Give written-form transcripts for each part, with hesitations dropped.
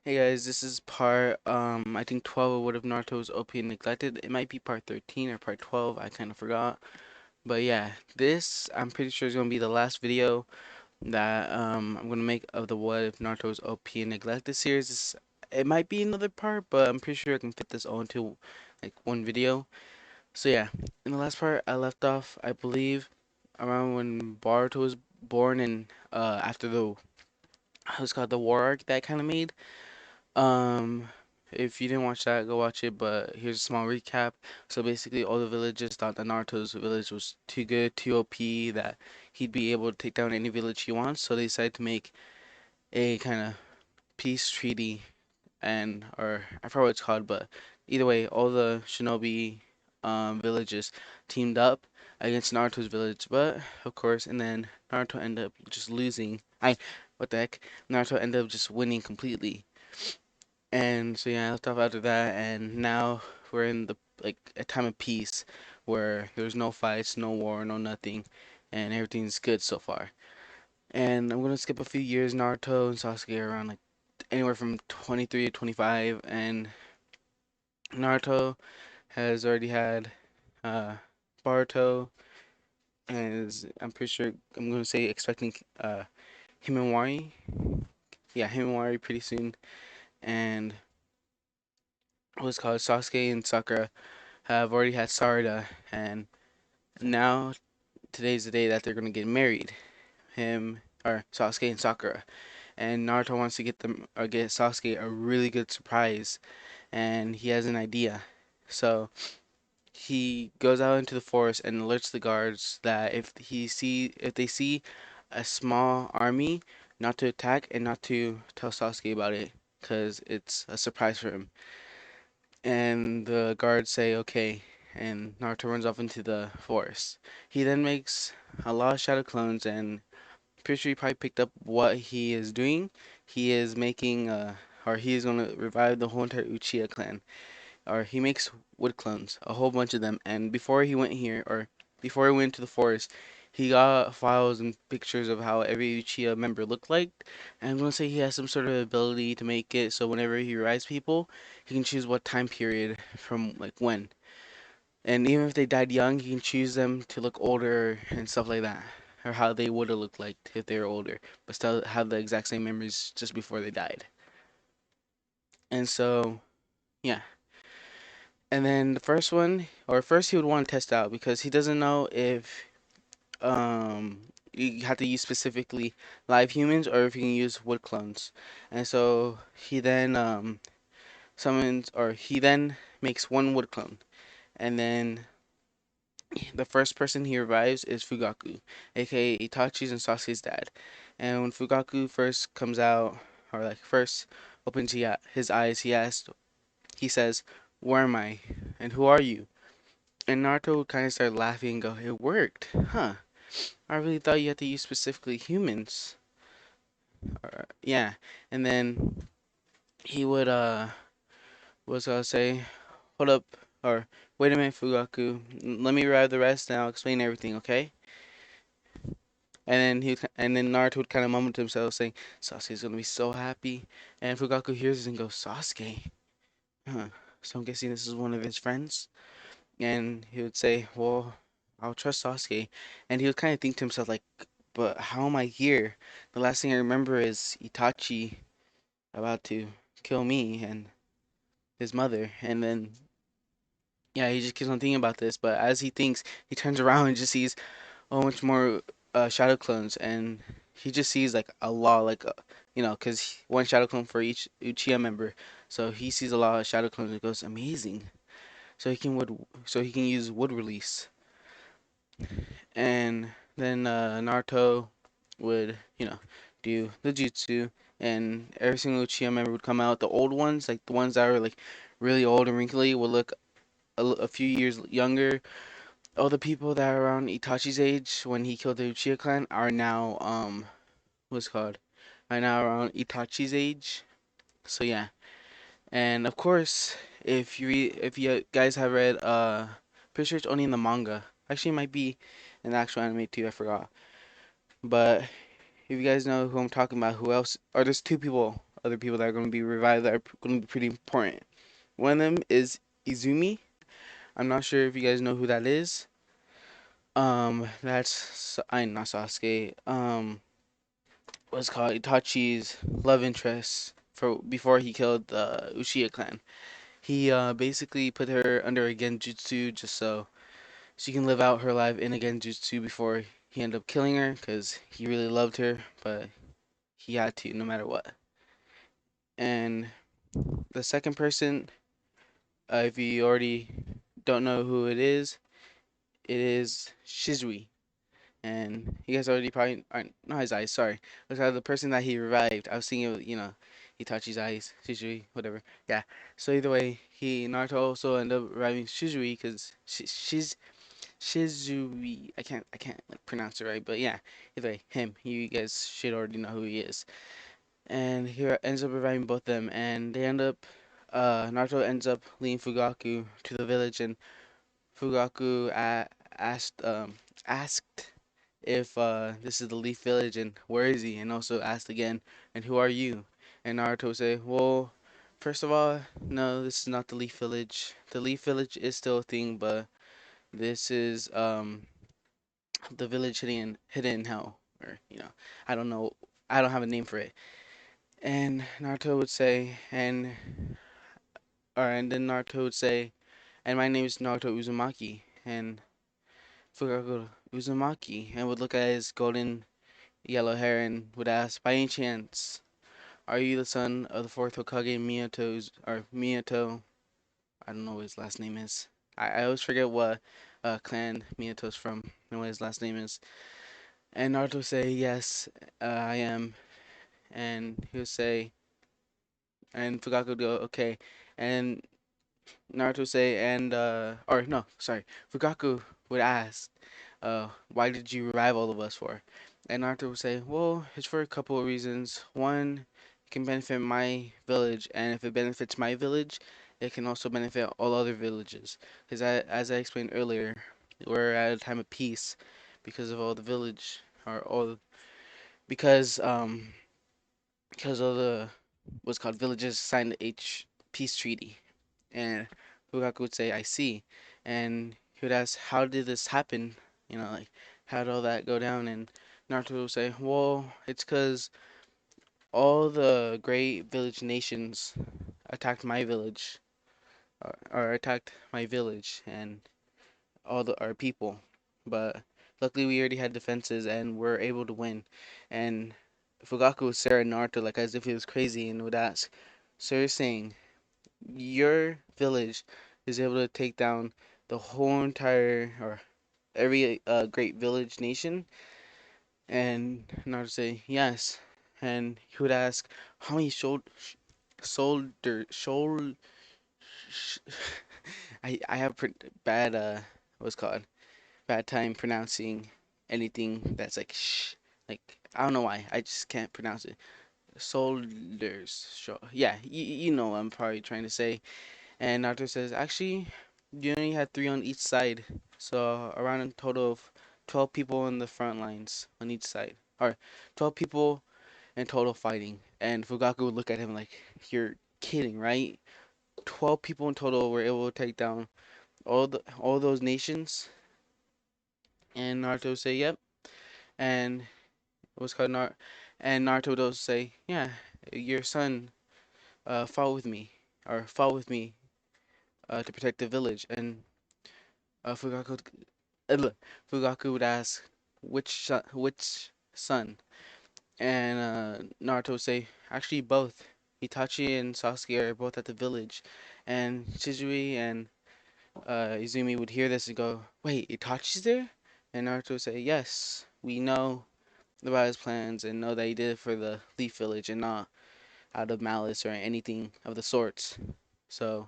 Hey guys, this is part I think 12 of What If Naruto's OP and Neglected. It might be part 13 or part 12, I kind of forgot. But yeah, this I'm pretty sure is going to be the last video that I'm going to make of the What If Naruto's OP and Neglected series. It might be another part, but I'm pretty sure I can fit this all into like one video. So yeah, in the last part I left off, I believe, around when Boruto was born and after the what's called the war arc that kind of made. Um, if you didn't watch that, go watch it. But here's a small recap. So basically, all the villagers thought that Naruto's village was too good, too OP, that he'd be able to take down any village he wants. So they decided to make a kind of peace treaty, and or I forgot what it's called, but either way, all the shinobi villages teamed up against Naruto's village. But of course, and then Naruto ended up just losing. What the heck? Naruto ended up just winning completely. And so yeah, I left off after that, and now we're in the like a time of peace where there's no fights, no war, no nothing, and everything's good so far. And I'm gonna skip a few years. Naruto and Sasuke are around like anywhere from 23 to 25, and Naruto has already had uh Boruto, and I'm pretty sure I'm gonna say expecting Himawari. Yeah, Himawari pretty soon, and what's called Sasuke and Sakura have already had Sarada, and now today's the day that they're gonna get married. Him or Sasuke and Sakura, and Naruto wants to get them or get Sasuke a really good surprise, and he has an idea. So he goes out into the forest and alerts the guards that if they see a small army, not to attack and not to tell Sasuke about it, because it's a surprise for him. And the guards say okay, and Naruto runs off into the forest. He then makes a lot of shadow clones, and pretty sure he probably picked up what he is doing. He is making or he is gonna revive the whole entire Uchiha clan. Or he makes wood clones, a whole bunch of them. And before he went here, or before he went to the forest, he got files and pictures of how every Uchiha member looked like. And I'm gonna say he has some sort of ability to make it so whenever he revives people, he can choose what time period from like when. And even if they died young, he can choose them to look older and stuff like that. Or how they would have looked like if they were older, but still have the exact same memories just before they died. And so, yeah. And then the first one, or first he would want to test out because he doesn't know if you have to use specifically live humans or if you can use wood clones. And so he then summons or he then makes one wood clone. And then the first person he revives is Fugaku, aka Itachi's and Sasuke's dad. And when Fugaku first comes out, or like first opens his eyes, he says, "Where am I? And who are you?" And Naruto kind of started laughing and go, "It worked, huh? I really thought you had to use specifically humans." Yeah, and then he would what's I say? Hold up, or wait a minute, Fugaku. Let me revive the rest, and I'll explain everything, okay? And then Naruto would kind of mumble to himself, saying, "Sasuke's gonna be so happy." And Fugaku hears this and goes, "Sasuke, huh? So I'm guessing this is one of his friends." And he would say, "Well, I'll trust Sasuke." And he would kind of think to himself, like, "But how am I here? The last thing I remember is Itachi about to kill me and his mother." And then, yeah, he just keeps on thinking about this. But as he thinks, he turns around and just sees a whole bunch more shadow clones, and he just sees like a lot, like because one shadow clone for each Uchiha member. So he sees a lot of shadow clones and goes, "Amazing." So he can use wood release. And then Naruto would, do the jutsu, and every single Uchiha member would come out. The old ones, like the ones that were like really old and wrinkly, would look a few years younger. All the people that are around Itachi's age when he killed the Uchiha clan are now what's it called? Are now around Itachi's age. So yeah, and of course, if you guys have read pretty sure it's only in the manga. Actually, it might be in the actual anime too. I forgot. But if you guys know who I'm talking about, who else? Or there's two people other people that are going to be revived that are going to be pretty important. One of them is Izumi. I'm not sure if you guys know who that is. I'm not Sasuke. What's called Itachi's love interest for before he killed the Uchiha clan. He basically put her under a genjutsu just so she can live out her life in a genjutsu before he ended up killing her because he really loved her, but he had to no matter what. And the second person, if you already don't know who it is Shizui. And you guys already probably aren't not his eyes, sorry. It was the person that he revived. I was thinking of, Itachi's eyes, Shizui, whatever. Yeah. So either way, Naruto also ended up reviving Shizui because Shizui. I can't like pronounce it right, but yeah. Either way, him. You guys should already know who he is. And he ends up reviving both them, and they end up. Naruto ends up leading Fugaku to the village, and Fugaku asked if this is the Leaf Village and where is he, and also asked again, and who are you? And Naruto say, well, first of all, no, this is not the Leaf Village. The Leaf Village is still a thing, but this is the village hidden in hell, or I don't know, I don't have a name for it. And Naruto would say, and then Naruto would say, and my name is Naruto Uzumaki, and Fugaku Uzumaki, and would look at his golden yellow hair and would ask, by any chance, are you the son of the fourth Hokage Miyato? I don't know what his last name is. I always forget what clan Miyato's from and what his last name is. And Naruto would say, yes, I am. And he would say, and Fugaku would go, okay. And Naruto would say, or no, sorry, Fugaku would ask, why did you revive all of us for? And Naruto would say, well, it's for a couple of reasons. One, it can benefit my village, and if it benefits my village, it can also benefit all other villages. Because as I explained earlier, we're at a time of peace because of all the village, or all because um because all the what's called villages signed the H peace treaty. And Fugaku would say, I see. And he would ask, how did this happen? Like, how did all that go down? And Naruto would say, well, it's because all the great village nations attacked my village, or attacked my village and all our people. But luckily, we already had defenses and were able to win. And Fugaku would stare at Naruto like as if he was crazy and would ask, so you're saying your village is able to take down the whole entire or every great village nation? And Naruto say yes. And he would ask, how many shoulder sh- I have bad what's called bad time pronouncing anything that's like like I don't know why I just can't pronounce it. Shoulders, yeah, you know what I'm probably trying to say. And Naruto says, actually, you only had three on each side, so around a total of 12 people in the front lines on each side, or 12 people in total fighting. And Fugaku would look at him like, you're kidding, right? 12 people in total were able to take down all those nations. And Naruto would say, yep. And it was called and Naruto would also say, yeah, your son fought with me, or fought with me to protect the village. And uh, Fugaku look, Fugaku would ask, which son? And Naruto would say, actually both. Itachi and Sasuke are both at the village. And Shizui and Izumi would hear this and go, wait, Itachi's there? And Naruto would say, yes, we know about his plans and know that he did it for the Leaf Village and not out of malice or anything of the sorts. So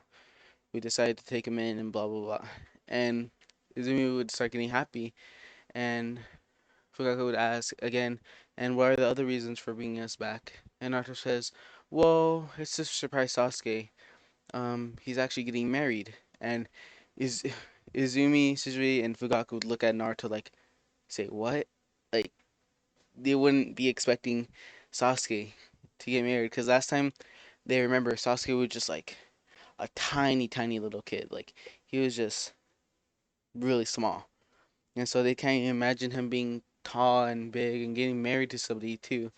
we decided to take him in and blah blah blah. And Izumi would start getting happy, and Fugaku would ask again, and what are the other reasons for bringing us back? And Naruto says, well, it's to surprise Sasuke. He's actually getting married. And is Izumi, Suzui, and Fugaku would look at Naruto like, say what? Like they wouldn't be expecting Sasuke to get married. Because last time they remember Sasuke was just like a tiny, tiny little kid. Like he was just really small, and so they can't imagine him being tall and big and getting married to somebody too.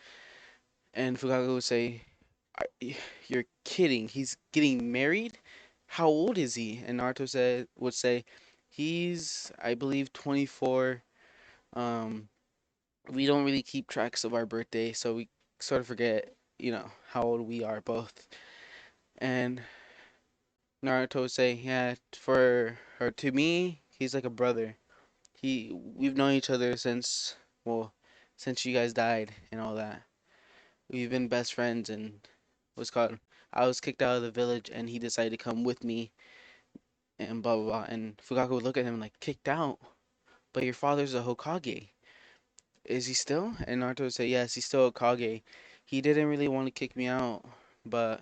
And Fukaku would say, "You're kidding. He's getting married? How old is he?" And Naruto would say, "He's, I believe, 24. Um, we don't really keep tracks of our birthday, so we sort of forget, how old we are both." And Naruto would say, "Yeah, for or to me, he's like a brother. We've known each other since, well, since you guys died and all that. We've been best friends and what's called I was kicked out of the village and he decided to come with me and blah blah blah." And Fugaku would look at him like, "Kicked out? But your father's a Hokage. Is he still?" And Naruto would say, "Yes, he's still a Hokage. He didn't really want to kick me out, but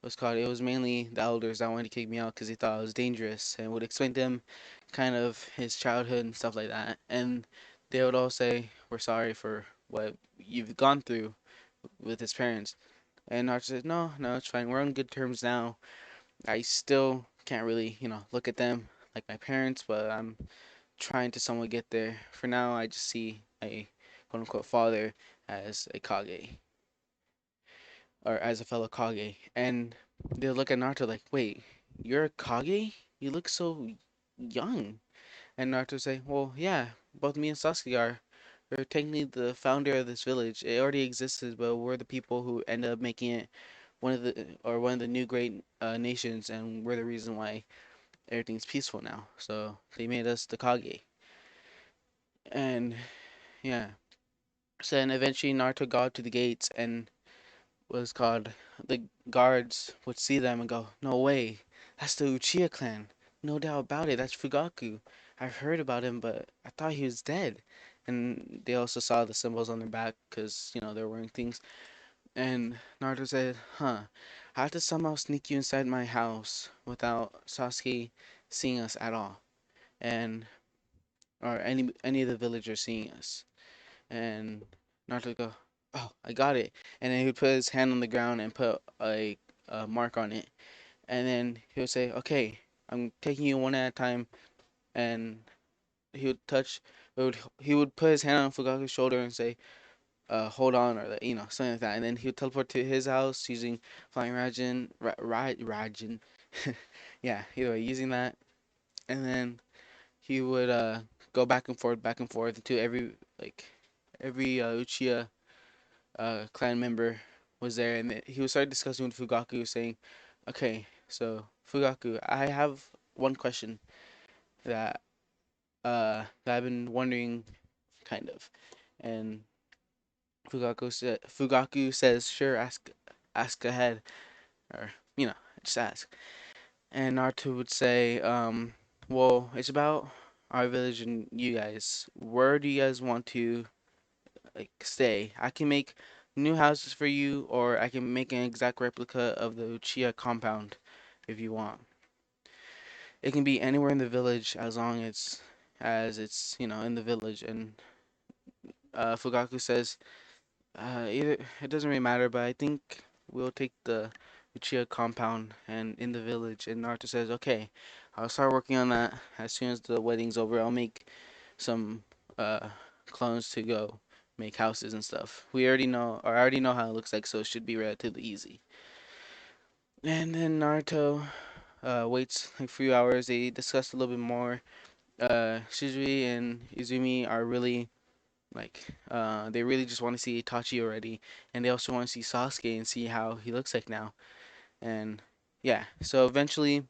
it was mainly the elders that wanted to kick me out because they thought I was dangerous," and would explain to them kind of his childhood and stuff like that. And they would all say, "We're sorry for what you've gone through with his parents." And Naruto said, "No, no, it's fine. We're on good terms now. I still can't really, look at them like my parents, but I'm trying to somewhat get there. For now, I just see a quote unquote father as a Kage or as a fellow Kage." And they'll look at Naruto like, "Wait, you're a Kage? You look so young." And Naruto say, "Well, yeah, both me and Sasuke are. We're technically the founder of this village. It already existed, but we're the people who end up making it one of the new great nations, and we're the reason why everything's peaceful now. So they made us the Kage." And yeah, so then eventually Naruto got to the gates and was called the guards would see them and go, "No way, that's the Uchiha clan. No doubt about it. That's Fugaku. I've heard about him, but I thought he was dead." And they also saw the symbols on their back because they're wearing things. And Naruto said, "Huh, I have to somehow sneak you inside my house without Sasuke seeing us at all, and or any of the villagers seeing us." And Naruto would go, "Oh, I got it." And then he would put his hand on the ground and put a mark on it. And then he would say, "Okay, I'm taking you one at a time." And he would touch, he would put his hand on Fugaku's shoulder and say, "Hold on," or something like that. And then he would teleport to his house using flying Rajin, Rajin. Yeah, either way, using that. And then he would go back and forth until every Uchiha clan member was there, and he would start discussing with Fugaku, saying, "Okay, so Fugaku, I have one question that that I've been wondering, kind of." And Fugaku says, "Sure, ask ahead, or just ask." And Naruto would say, "Well, it's about our village and you guys. Where do you guys want to stay? I can make new houses for you, or I can make an exact replica of the Uchiha compound if you want. It can be anywhere in the village as long as it's in the village." And Fugaku says, "Either it doesn't really matter, but I think we'll take the Uchiha compound and in the village." And Naruto says, "Okay, I'll start working on that as soon as the wedding's over. I'll make some uh clones to go make houses and stuff. I already know how it looks like, so it should be relatively easy." And then Naruto waits like a few hours. They discuss a little bit more. Shizui and Izumi are really they really just want to see Itachi already, and they also want to see Sasuke and see how he looks like now. And yeah, so eventually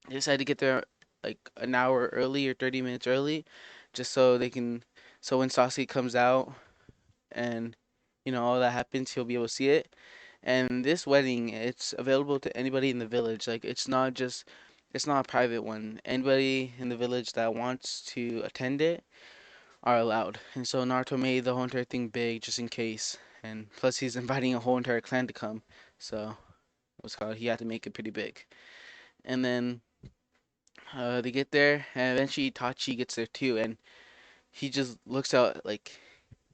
they decide to get there like an hour early or 30 minutes early, just so they can, so when Sasuke comes out and all that happens, he'll be able to see it. And this wedding, it's available to anybody in the village. Like it's not a private one. Anybody in the village that wants to attend it are allowed. And so Naruto made the whole entire thing big just in case. And plus he's inviting a whole entire clan to come. So he had to make it pretty big. And then they get there, and eventually Itachi gets there too, and he just looks out like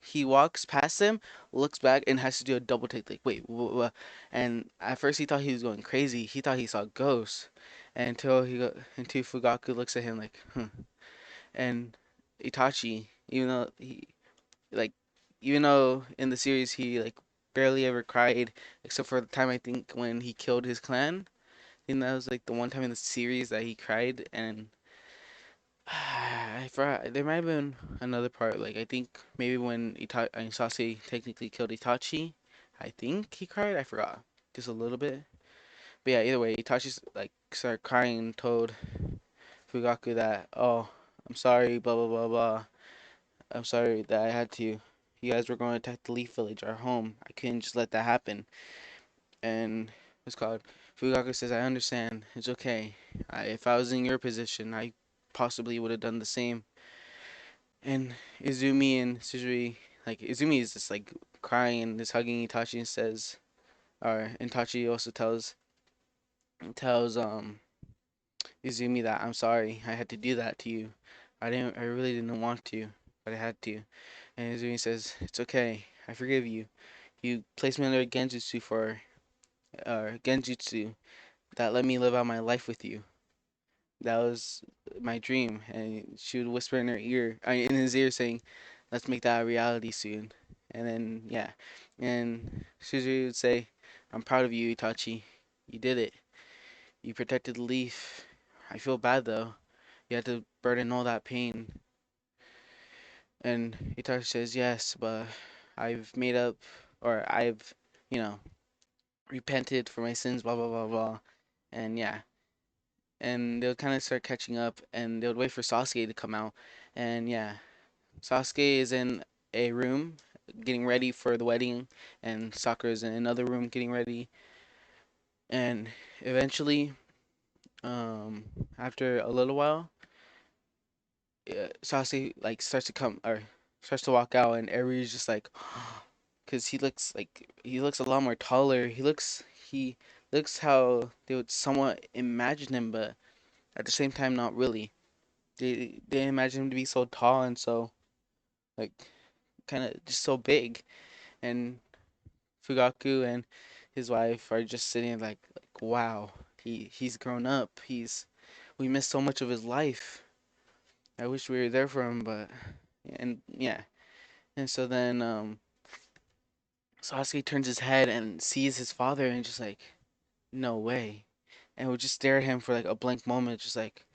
he walks past him, looks back, and has to do a double take. Like, wait, and at first he thought he was going crazy. He thought he saw ghosts, until Fugaku looks at him like, huh. And Itachi, like, even though in the series he like barely ever cried, except for the time I think when he killed his clan. I think that was like the one time in the series that he cried, and I forgot. There might have been another part. Like I think maybe when Sasuke technically killed Itachi, I think he cried. I forgot just a little bit. But yeah, either way, Itachi like started crying and told Fugaku that, oh, I'm sorry, blah blah blah blah. I'm sorry that I had to. You guys were going to attack the Leaf Village, our home. I couldn't just let that happen. And what's called Fugaku says, I understand. It's okay. If I was in your position, I possibly would have done the same. And Izumi and Suzui, like Izumi is just like crying and is hugging Itachi and says, or and Itachi also tells Izumi that I'm sorry I had to do that to you. I really didn't want to, but I had to. And Izumi says, it's okay. I forgive you. You placed me under a genjutsu that let me live out my life with you. That was my dream. And she would whisper in her ear, in his ear, saying, "Let's make that a reality soon." And then yeah, and Suzu would say, "I'm proud of you, Itachi. You did it. You protected the leaf. I feel bad though. You had to burden all that pain." And Itachi says, "Yes, but I've made up, or I've, you know, repented for my sins. Blah blah blah blah." And yeah, and they'll kind of start catching up, and they would wait for Sasuke to come out. And yeah, Sasuke is in a room getting ready for the wedding, and Sakura is in another room getting ready. And eventually, um, after a little while, Sasuke like starts to walk out, and everybody's just like, because he looks a lot more taller. He looks how they would somewhat imagine him, but at the same time, not really. They imagine him to be so tall and so like kind of just so big, and Fugaku and his wife are just sitting like wow, he's grown up. We missed so much of his life. I wish we were there for him, but and yeah. And so then Sasuke turns his head and sees his father and just like no way, and would just stare at him for like a blank moment, just like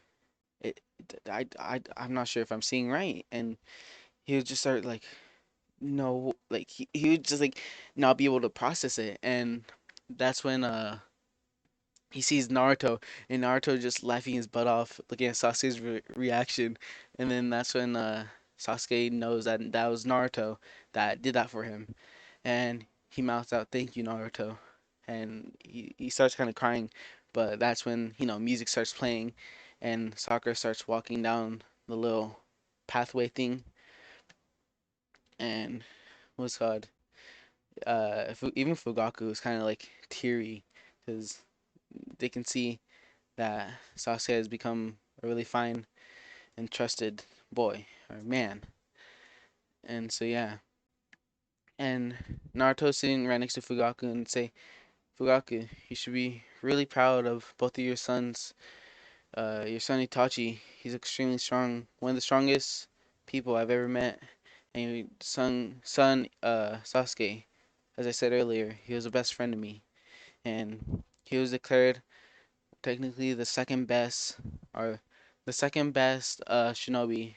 it. I'm not sure if I'm seeing right, and he would just start like no, like he would just like not be able to process it, and that's when he sees Naruto, and Naruto just laughing his butt off, looking at Sasuke's reaction, and then that's when Sasuke knows that that was Naruto that did that for him, and he mouths out, "Thank you, Naruto," and he starts kind of crying, but that's when music starts playing, and Sakura starts walking down the little pathway thing, and what's called even Fugaku is kind of like teary because they can see that Sasuke has become a really fine and trusted boy or man. And so yeah, and Naruto sitting right next to Fugaku and say, Fugaku, you should be really proud of both of your sons. Your son Itachi, he's extremely strong, one of the strongest people I've ever met. And your son Sasuke, as I said earlier, he was the best friend to me, and he was declared technically the second best, or the second best shinobi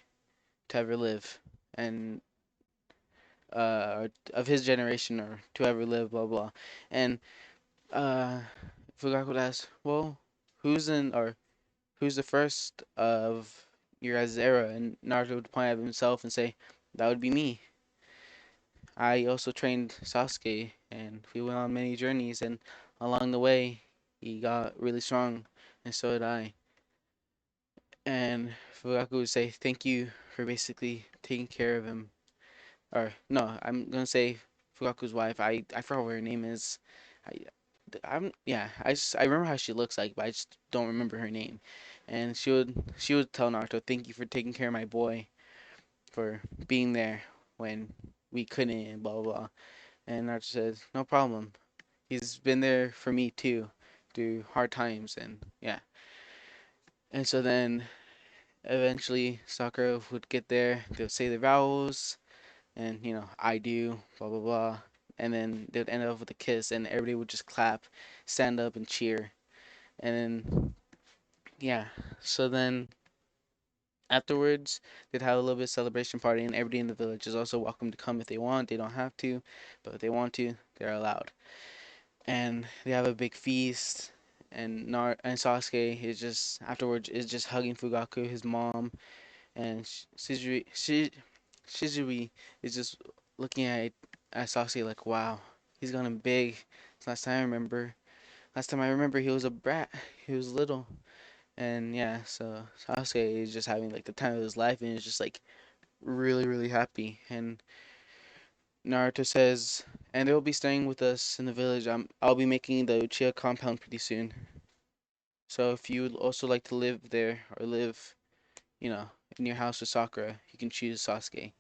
to ever live, and of his generation or to ever live, blah blah. And uh, Fugaku would ask, well, who's the first of your guys' era? And Naruto would point at himself and say, that would be me. I also trained Sasuke, and we went on many journeys, and along the way, he got really strong, and so did I. And Fugaku would say, thank you for basically taking care of him. Or, no, I'm gonna say Fugaku's wife. I forgot what her name is. I, yeah, I remember how she looks like, but I just don't remember her name. And she would tell Naruto, thank you for taking care of my boy, for being there when we couldn't, blah, blah, blah. And Naruto says, no problem. He's been there for me too, through hard times, and yeah. And so then eventually Sakura would get there, they'll say the vows, and I do, blah, blah, blah. And then they'd end up with a kiss, and everybody would just clap, stand up, and cheer. And then, yeah. So then afterwards, they'd have a little bit of celebration party, and everybody in the village is also welcome to come if they want. They don't have to, but if they want to, they're allowed. And they have a big feast. And Sasuke is just afterwards is just hugging Fugaku, his mom, and Shizui is just looking at Sasuke like, wow, he's gotten big. Last time I remember, he was a brat. He was little. And yeah, so Sasuke is just having like the time of his life, and is just like really, really happy. And Naruto says, and they'll be staying with us in the village. I'll be making the Uchiha compound pretty soon. So if you would also like to live there or live, you know, in your house with Sakura, you can choose Sasuke.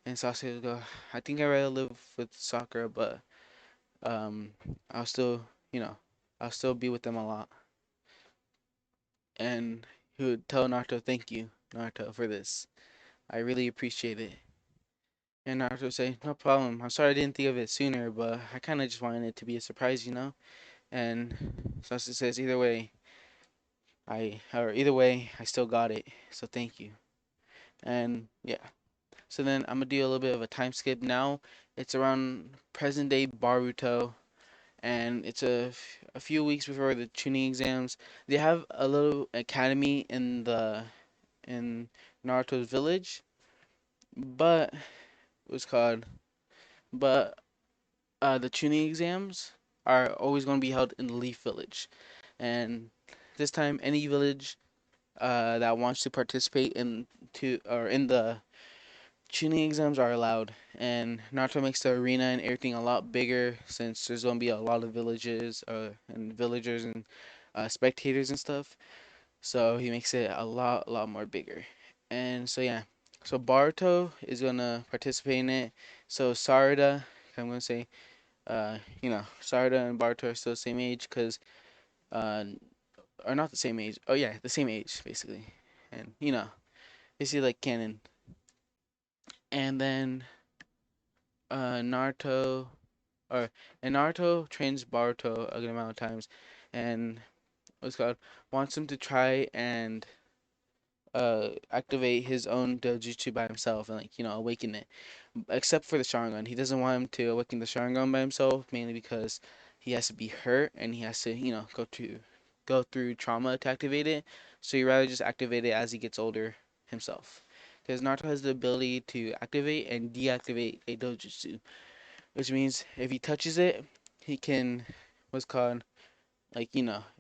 And Sasuke will go, I think I'd rather live with Sakura, but um, I'll still, you know, I'll still be with them a lot. And he would tell Naruto, thank you, Naruto, for this. I really appreciate it. And Naruto would say, no problem. I'm sorry I didn't think of it sooner, but I kind of just wanted it to be a surprise, you know? And Sasuke says, either way, I still got it. So thank you. And yeah. So then I'm gonna do a little bit of a time skip now. It's around present day Baruto, and it's a few weeks before the Chunin exams. They have a little academy in Naruto's village, but what's called, but the Chunin exams are always going to be held in the Leaf Village, and this time any village that wants to participate in the tuning exams are allowed, and Naruto makes the arena and everything a lot bigger since there's gonna be a lot of villages and villagers and spectators and stuff. So he makes it a lot more bigger. And so yeah, so Baruto is gonna participate in it. So Sarada, I'm gonna say, Sarada and Baruto are still the same age, cause uh, are not the same age. Oh yeah, the same age basically, and basically like canon. And then Naruto or and Naruto trains Baruto a good amount of times, and what's called wants him to try and activate his own dojutsu by himself and like awaken it. Except for the Sharingan, he doesn't want him to awaken the Sharingan by himself, mainly because he has to be hurt and he has to go through trauma to activate it. So he rather just activate it as he gets older himself. Because Naruto has the ability to activate and deactivate a dojutsu, which means if he touches it, he can what's called like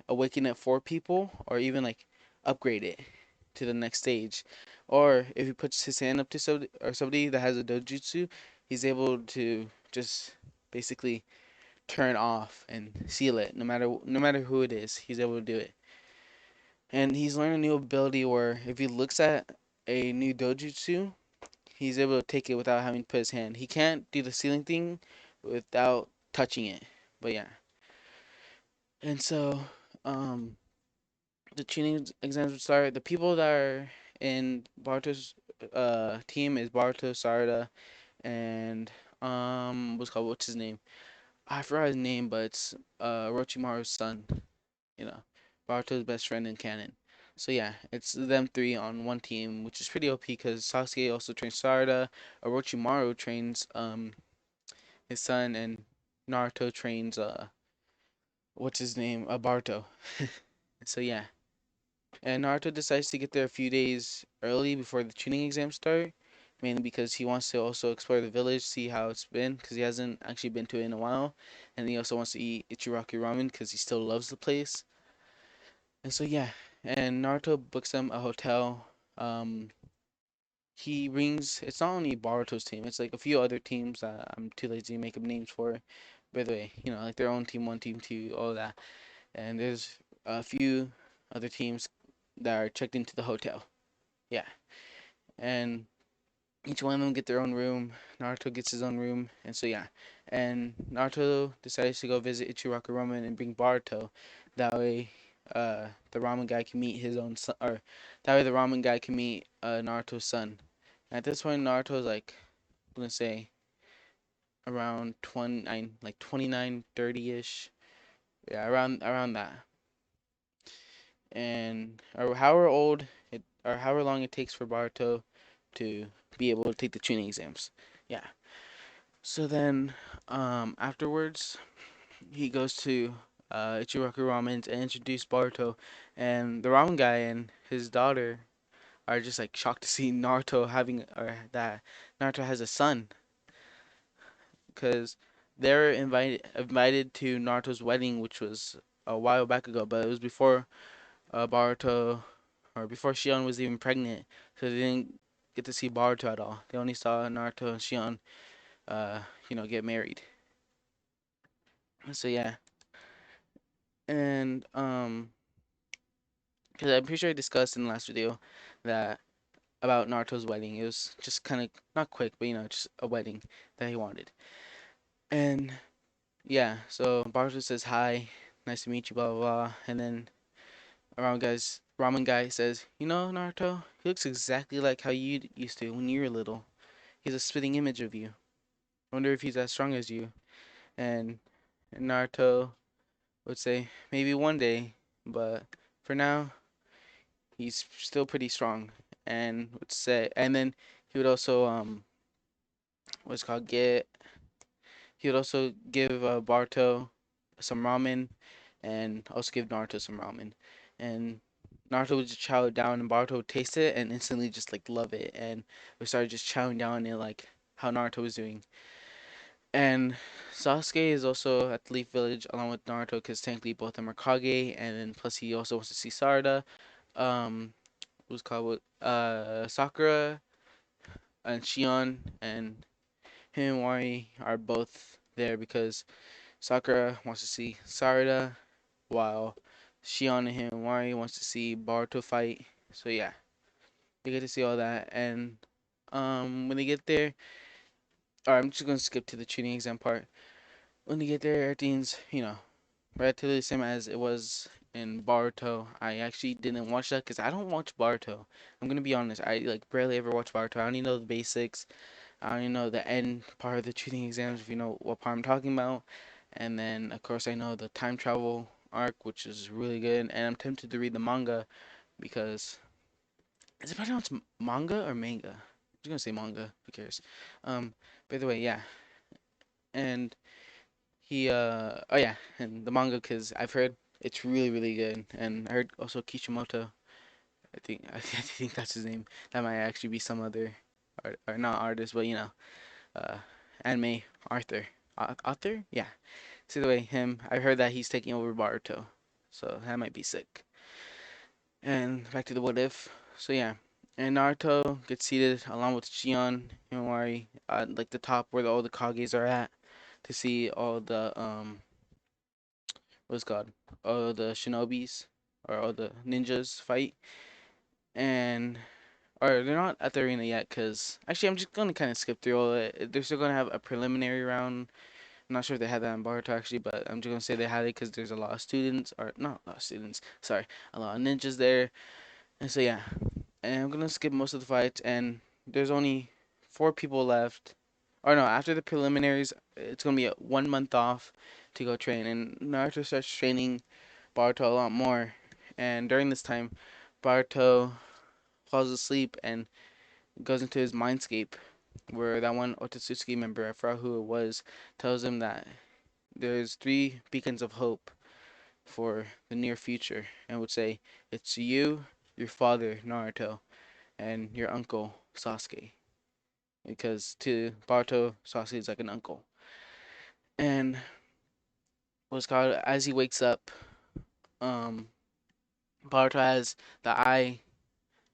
awaken it for people or even like upgrade it to the next stage. Or if he puts his hand up to somebody that has a dojutsu, he's able to just basically turn off and seal it no matter who it is. He's able to do it. And he's learned a new ability where if he looks at a new dojutsu, he's able to take it without having to put his hand. He can't do the sealing thing without touching it. But yeah. And so, um, the tuning exams would start. The people that are in Barto's team is Barto, Sarada, and what's his name? I forgot his name, but it's Orochimaru's son. You know, Barto's best friend in canon. So yeah, it's them three on one team, which is pretty OP because Sasuke also trains Sarada, Orochimaru trains his son, and Naruto trains what's his name? Barto. So yeah. And Naruto decides to get there a few days early before the tuning exams start, mainly because he wants to also explore the village, see how it's been, because he hasn't actually been to it in a while. And he also wants to eat Ichiraki ramen because he still loves the place. And so yeah, and Naruto books them a hotel. Um, he brings, it's not only Boruto's team, it's like a few other teams that I'm too lazy to make up names for. By the way, like their own team one, team two, all that. And there's a few other teams that are checked into the hotel. Yeah. And each one of them get their own room. Naruto gets his own room, and so yeah. And Naruto decides to go visit Ichiraku Ramen and bring Baruto. That way, the ramen guy can meet his own son, or that way the ramen guy can meet Naruto's son. At this point, Naruto's like, I'm gonna say around 29, like 29, 30-ish. Yeah, around that. And or however old it or however long it takes for Baruto to be able to take the tuning exams. Yeah. So then, afterwards, he goes to Ichiraku Ramen and introduce Baruto, and the ramen guy and his daughter are just like shocked to see Naruto having or that Naruto has a son, because they're invited to Naruto's wedding, which was a while back ago, but it was before Baruto or before Shion was even pregnant, so they didn't get to see Baruto at all. They only saw Naruto and Shion, uh, get married. So yeah, and because I'm pretty sure I discussed in the last video that about Naruto's wedding. It was just kind of not quick, but just a wedding that he wanted. And yeah, so Baruto says hi, nice to meet you, blah blah blah, and then ramen guy says, Naruto, he looks exactly like how you used to when you were little. He's a spitting image of you. I wonder if he's as strong as you. And Naruto would say, maybe one day, but for now, he's still pretty strong. And then he would also what's it called get he would also give Barto some ramen, and also give Naruto some ramen, and Naruto would just chow it down, and Barto would taste it and instantly just like love it, and we started just chowing down it like how Naruto was doing. And Sasuke is also at the Leaf Village along with Naruto because technically both of them are Kage, and then plus he also wants to see Sarada. Who's called Sakura and Shion and Himawari are both there because Sakura wants to see Sarada, while Shion and Himawari wants to see Baruto fight. So yeah, they get to see all that, and when they get there, or I'm just gonna skip to the tuning exam part. When they get there, everything's relatively the same as it was in Baruto. I actually didn't watch that because I don't watch Baruto. I'm gonna be honest. I like barely ever watch Baruto. I only know the basics. I only know the end part of the cheating exams, if you know what part I'm talking about. And then, of course, I know the time travel arc, which is really good. And I'm tempted to read the manga because is it pronounced manga or manga? I'm just gonna say manga. Who cares? Um, by the way, yeah. And oh yeah, and the manga because I've heard it's really really good. And I heard also Kishimoto. I think that's his name. That might actually be some other art, or not artist, but uh, anime Arthur. Author? Yeah. See the way him. I heard that he's taking over Baruto, so that might be sick. And back to the what if. So yeah, and Naruto gets seated along with Shion Himawari at like the top where all the Kages are at to see all the what's it called, all the shinobis or all the ninjas fight, and or they're not at the arena yet because actually I'm just gonna kind of skip through all of it. They're still gonna have a preliminary round. I'm not sure if they had that in Baruto actually, but I'm just gonna say they had it because there's a lot of students, or not a lot of students, sorry, a lot of ninjas there, and so yeah. And I'm gonna skip most of the fights, and there's only four people left. Or no, after the preliminaries, it's gonna be a 1 month off to go train, and Naruto starts training Baruto a lot more. And during this time, Baruto falls asleep and goes into his mindscape, where that one Otsutsuki member, I forgot who it was, tells him that there's three beacons of hope for the near future, and would say it's you, your father Naruto, and your uncle Sasuke, because to Baruto, Sasuke is like an uncle. And what's called as he wakes up, um, Baruto has the eye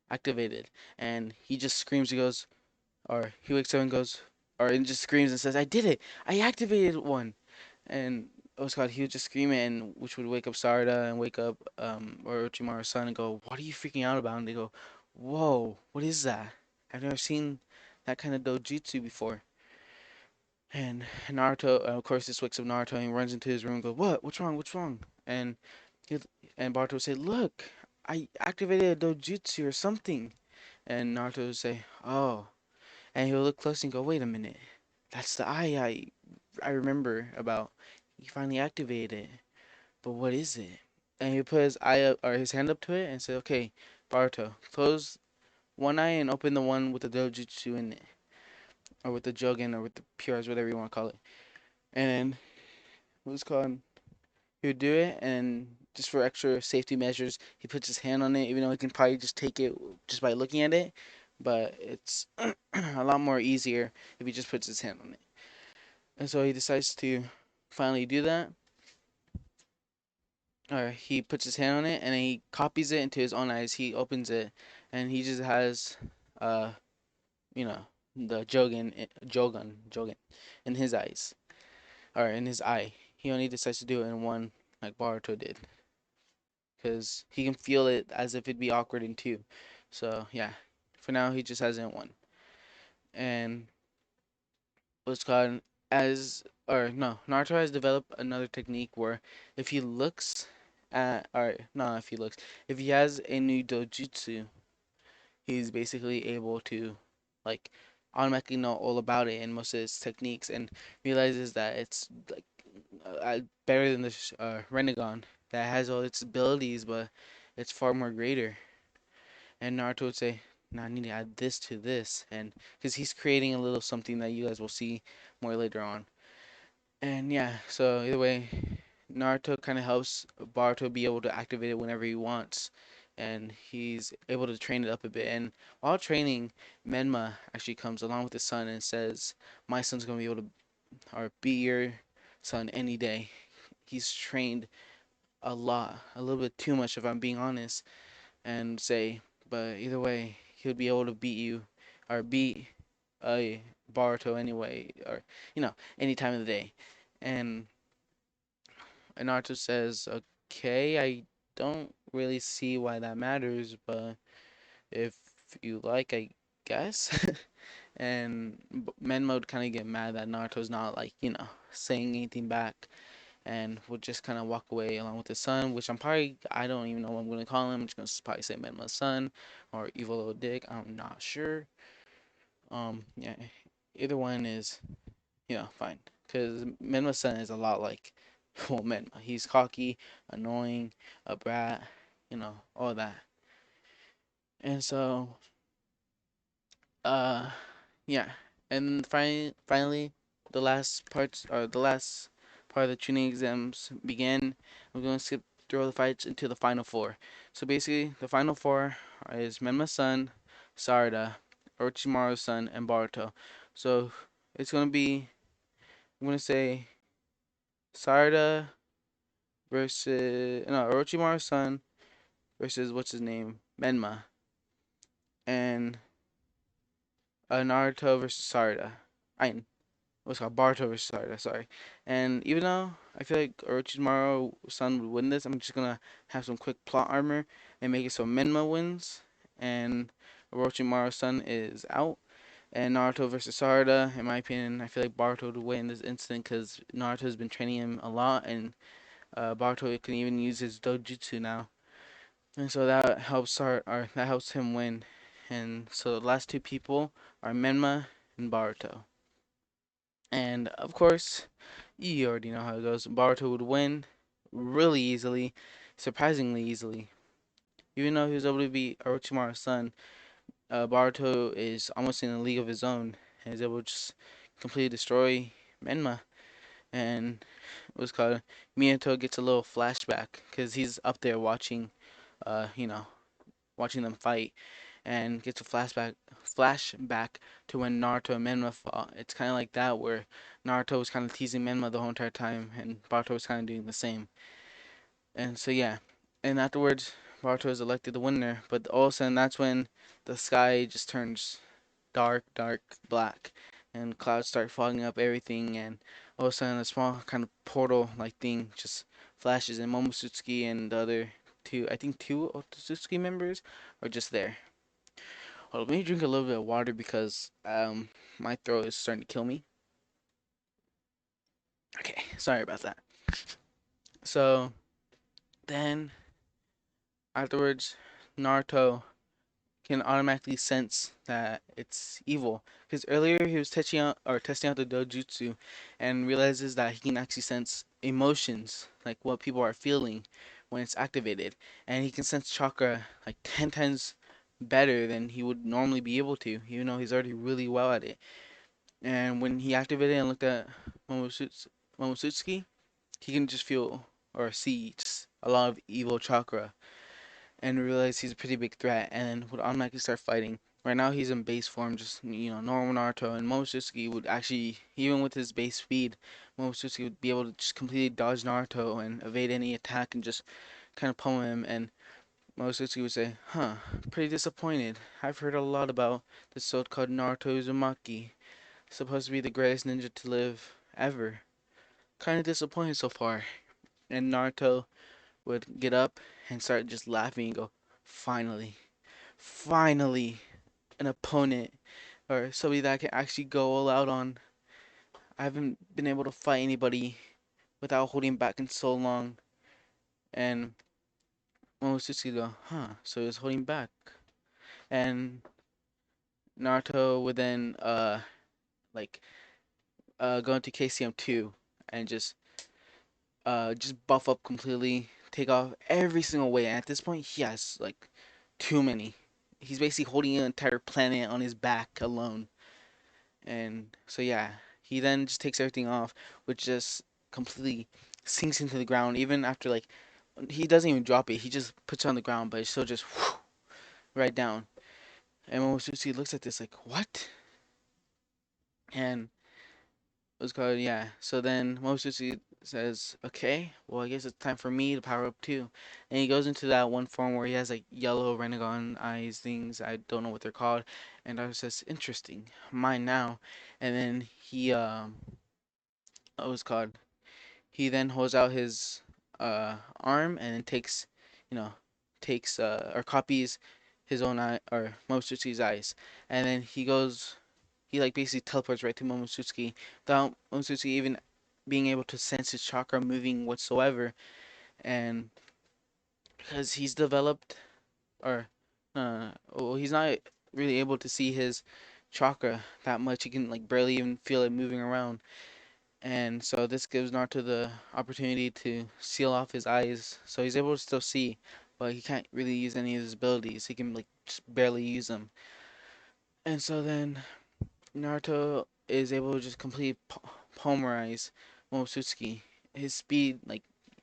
activated, and he just screams. He goes, or he wakes up and goes, or and just screams and says, "I did it! I activated one!" And what's called he would just scream it, and which would wake up Sarada and wake up Orochimaru's son and go, "What are you freaking out about?" And they go, "Whoa, what is that? I've never seen that kind of dojutsu before. And Naruto, of course, this wakes up Naruto and he runs into his room and goes, "What? What's wrong? What's wrong?" And he, and Boruto would say, "Look, I activated a dojutsu or something." And Naruto would say, "Oh." And he'll look close and go, "Wait a minute. That's the eye I remember about. He finally activated it. But what is it?" And he put his eye up or his hand up to it and said, "Okay, Boruto, close one eye and open the one with the dojutsu in it, or with the Jogan, or with the pures, whatever you want to call it." And what's called? He would do it, and just for extra safety measures, he puts his hand on it, even though he can probably just take it just by looking at it. But it's a lot more easier if he just puts his hand on it. And so he decides to finally do that. Or he puts his hand on it, and then he copies it into his own eyes. He opens it, and he just has, uh, you know, the Jogan in his eyes, or in his eye. He only decides to do it in one, like Boruto did, because he can feel it as if it'd be awkward in two. So yeah, for now he just has it in one. And what's called as or no, Naruto has developed another technique where if he looks at or not if he looks if he has a new dojutsu, he's basically able to like automatically know all about it and most of its techniques and realizes that it's like better than the Renegon that has all its abilities, but it's far more greater. And Naruto would say, "No, I need to add this to this," and because he's creating a little something that you guys will see more later on. And yeah, so either way, Naruto kind of helps Boruto be able to activate it whenever he wants, and he's able to train it up a bit. And while training, Menma actually comes along with his son and says, "My son's gonna be able to or beat your son any day. He's trained a lot, a little bit too much if I'm being honest." And say, but either way, he'll be able to beat you or beat uh, Boruto anyway, or any time of the day. And Naruto says, "Okay, I don't really see why that matters, but if you like, I guess." And Menmo would kind of get mad that Naruto's not like saying anything back, and would just kind of walk away along with his son, which I don't even know what I'm gonna call him. I'm just gonna probably say Menma's son or evil little dick. I'm not sure. Yeah, either one is fine, because Menma's son is a lot like well Menma. He's cocky, annoying, a brat, all that. And so uh yeah, and finally the last part of the tuning exams begin. We're going to skip through all the fights into the final four. So basically, the final four is Menma's son, Sarada, Orochimaru's son, and Boruto. So it's going to be, I'm going to say Sarada versus, no, Orochimaru's son versus, what's his name, Menma, and Naruto versus Sarada. I what's called Boruto versus Sarada, sorry. And even though I feel like Orochimaru's son would win this, I'm just gonna have some quick plot armor and make it so Menma wins and Orochimaru's son is out. And Naruto versus Sarada, in my opinion, I feel like Boruto would win this instant because Naruto's been training him a lot, and Boruto can even use his dojutsu now, and so that helps him win. And so the last two people are Menma and Boruto. And of course, you already know how it goes. Boruto would win really easily, surprisingly easily. Even though he was able to beat Orochimaru's son, Boruto is almost in a league of his own and is able to just completely destroy Menma. And it was called Minato gets a little flashback because he's up there watching, uh, you know, watching them fight, and gets a flashback to when Naruto and Menma fought. It's kind of like that where Naruto was kind of teasing Menma the whole entire time, and Boruto was kind of doing the same. And so yeah, and afterwards Boruto is elected the winner, but all of a sudden that's when the sky just turns dark, dark black, and clouds start fogging up everything, and all of a sudden a small kind of portal like thing just flashes, and Momoshiki and the other two, I think two Otsutsuki members, are just there. Well, let me drink a little bit of water because my throat is starting to kill me. Okay, sorry about that. So then afterwards, Naruto can automatically sense that it's evil. Because earlier he was testing out the dojutsu and realizes that he can actually sense emotions, like what people are feeling when it's activated. And he can sense chakra like 10 times better than he would normally be able to, even though he's already really well at it. And when he activated and looked at Momosutsuki, he can just feel or see just a lot of evil chakra and realize he's a pretty big threat and would automatically start fighting. Right now he's in base form, just normal Naruto, and Momoshiki would actually, even with his base speed, Momoshiki would be able to just completely dodge Naruto and evade any attack and just kind of pummel him. And Momoshiki would say, "Huh, pretty disappointed. I've heard a lot about this so-called Naruto Uzumaki, supposed to be the greatest ninja to live ever. Kind of disappointed so far." And Naruto would get up and start just laughing and go, "Finally." Finally, an opponent or somebody that I can actually go all out on. I haven't been able to fight anybody without holding back in so long. And Momoshiki go, huh, so he was holding back. And Naruto would then like go into KCM 2 and just buff up completely, take off every single way. And at this point he has like too many. He's basically holding an entire planet on his back alone. And so yeah, he then just takes everything off, which just completely sinks into the ground. Even after like he doesn't even drop it, he just puts it on the ground, but it still just whew, right down. And Momosuke looks at this like, what? And it was called, yeah. So then Momosuke says, okay, well I guess it's time for me to power up too. And he goes into that one form where he has like yellow Renegon eyes things. I don't know what they're called. And I says, interesting, mine now. And then he what was called he then holds out his arm and then you know, takes or copies his own eye or Momotsuki's eyes, and then he like basically teleports right to Momotsuki without Momotsuki even being able to sense his chakra moving whatsoever, and because he's developed or well, he's not really able to see his chakra that much. He can like barely even feel it moving around. And so this gives Naruto the opportunity to seal off his eyes, so he's able to still see, but he can't really use any of his abilities. He can like just barely use them. And so then Naruto is able to just completely pulverize Momosuke. His speed, like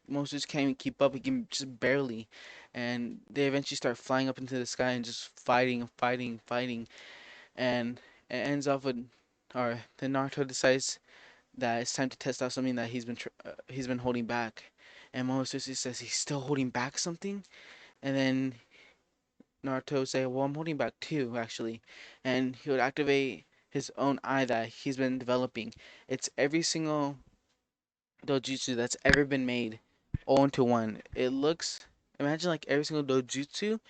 Momosuke can't even keep up. He can just barely, and they eventually start flying up into the sky and just fighting and fighting and fighting, and it ends off with, or then Naruto decides that it's time to test out something that he's been holding back. And Momosuke says he's still holding back something, and then Naruto say, "Well, I'm holding back too, actually," and he would activate his own eye that he's been developing. It's every single dojutsu that's ever been made, all into one. It looks, imagine like every single dojutsu,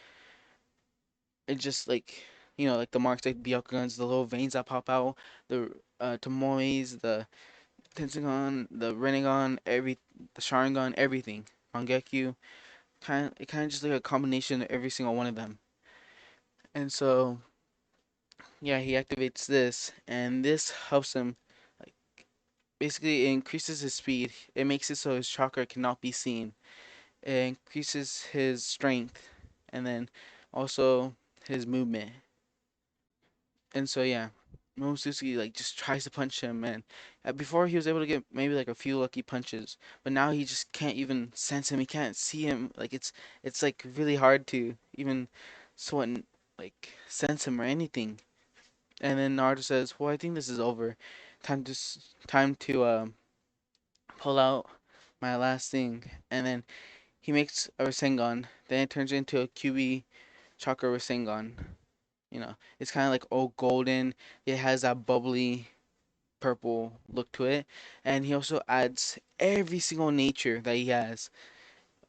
it just like like the marks like Byakugan's, the little veins that pop out, the Tomoe's, the Tensagon, the Rinnegan, the Sharingan, everything. Mangekyo, it kind of just like a combination of every single one of them. And so, yeah, he activates this, and this helps him. Like, basically, it increases his speed. It makes it so his chakra cannot be seen. It increases his strength, and then also his movement. And so yeah, Momosuke like just tries to punch him, and before he was able to get maybe like a few lucky punches, but now he just can't even sense him. He can't see him. Like it's like really hard to even sort like sense him or anything. And then Naruto says, "Well, I think this is over. Time to pull out my last thing." And then he makes a Rasengan. Then it turns into a QB Chakra Rasengan. It's kind of like all golden. It has that bubbly purple look to it, and he also adds every single nature that he has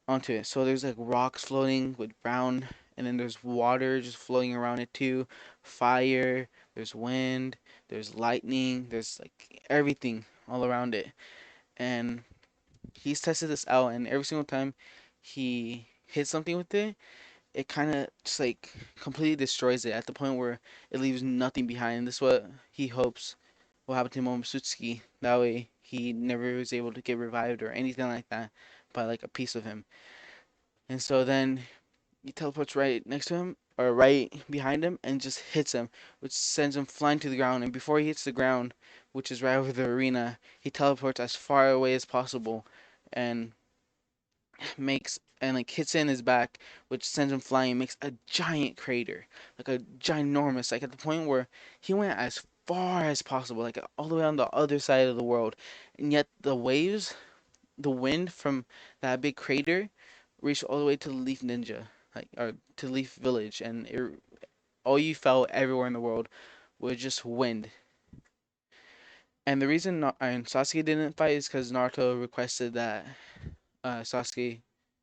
onto it. So there's like rocks floating with brown and then there's water just flowing around it too, fire, there's wind, there's lightning, there's like everything all around it. And he's tested this out, and every single time he hits something with it, it kind of just like completely destroys it at the point where it leaves nothing behind. This is what he hopes will happen to Momoshiki. That way he never was able to get revived or anything like that by like a piece of him. And so then he teleports right next to him or right behind him and just hits him, which sends him flying to the ground. And before he hits the ground, which is right over the arena, he teleports as far away as possible and makes and like hits in his back, which sends him flying, makes a giant crater, like a ginormous, like at the point where he went as far as possible, like all the way on the other side of the world, and yet the waves, the wind from that big crater, reached all the way to the Leaf Ninja, like or to Leaf Village, and all you felt everywhere in the world was just wind. And the reason and Sasuke didn't fight is because Naruto requested that Sasuke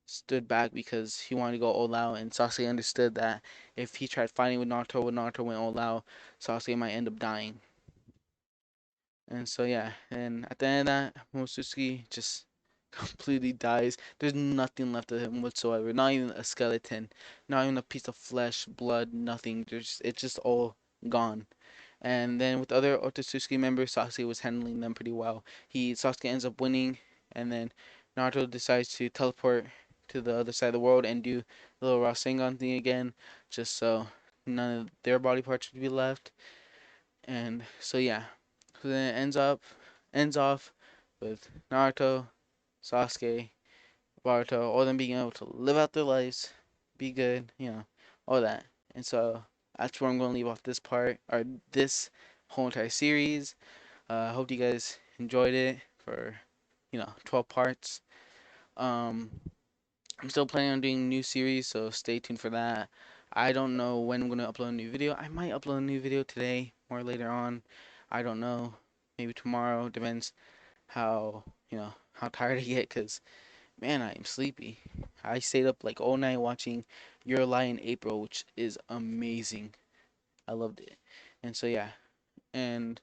stood back because he wanted to go all out, and Sasuke understood that if he tried fighting with Naruto when Naruto went all out, Sasuke might end up dying. And so yeah, and at the end of that, Momoshiki just completely dies. There's nothing left of him whatsoever. Not even a skeleton, not even a piece of flesh, blood, nothing. It's just all gone. And then with other Otsutsuki members, Sasuke was handling them pretty well. Sasuke ends up winning, and then Naruto decides to teleport to the other side of the world and do the little Rasengan thing again, just so none of their body parts would be left. And so yeah, so then it ends off with Naruto, Sasuke, Boruto, all them being able to live out their lives, be good, all that. And so that's where I'm going to leave off this part, or this whole entire series. I hope you guys enjoyed it for, 12 parts. Um, I'm still planning on doing a new series, so stay tuned for that. I don't know when I'm going to upload a new video. I might upload a new video today or later on. I don't know. Maybe tomorrow. Depends how tired I get, because man, I am sleepy. I stayed up like all night watching Your Lie in April, which is amazing. I loved it. And so yeah. And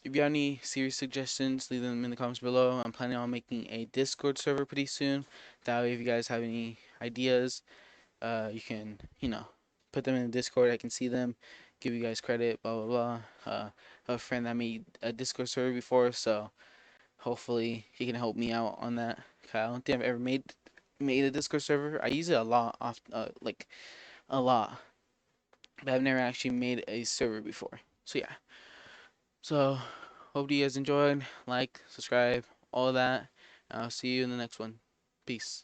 if you have any series suggestions, leave them in the comments below. I'm planning on making a Discord server pretty soon. That way if you guys have any ideas, you can, put them in the Discord. I can see them, give you guys credit, blah blah blah. I have a friend that made a Discord server before, so hopefully he can help me out on that. I don't think I've ever made a Discord server. I use it a lot, like a lot, but I've never actually made a server before. So yeah. So hope you guys enjoyed. Like, subscribe, all that. I'll see you in the next one. Peace.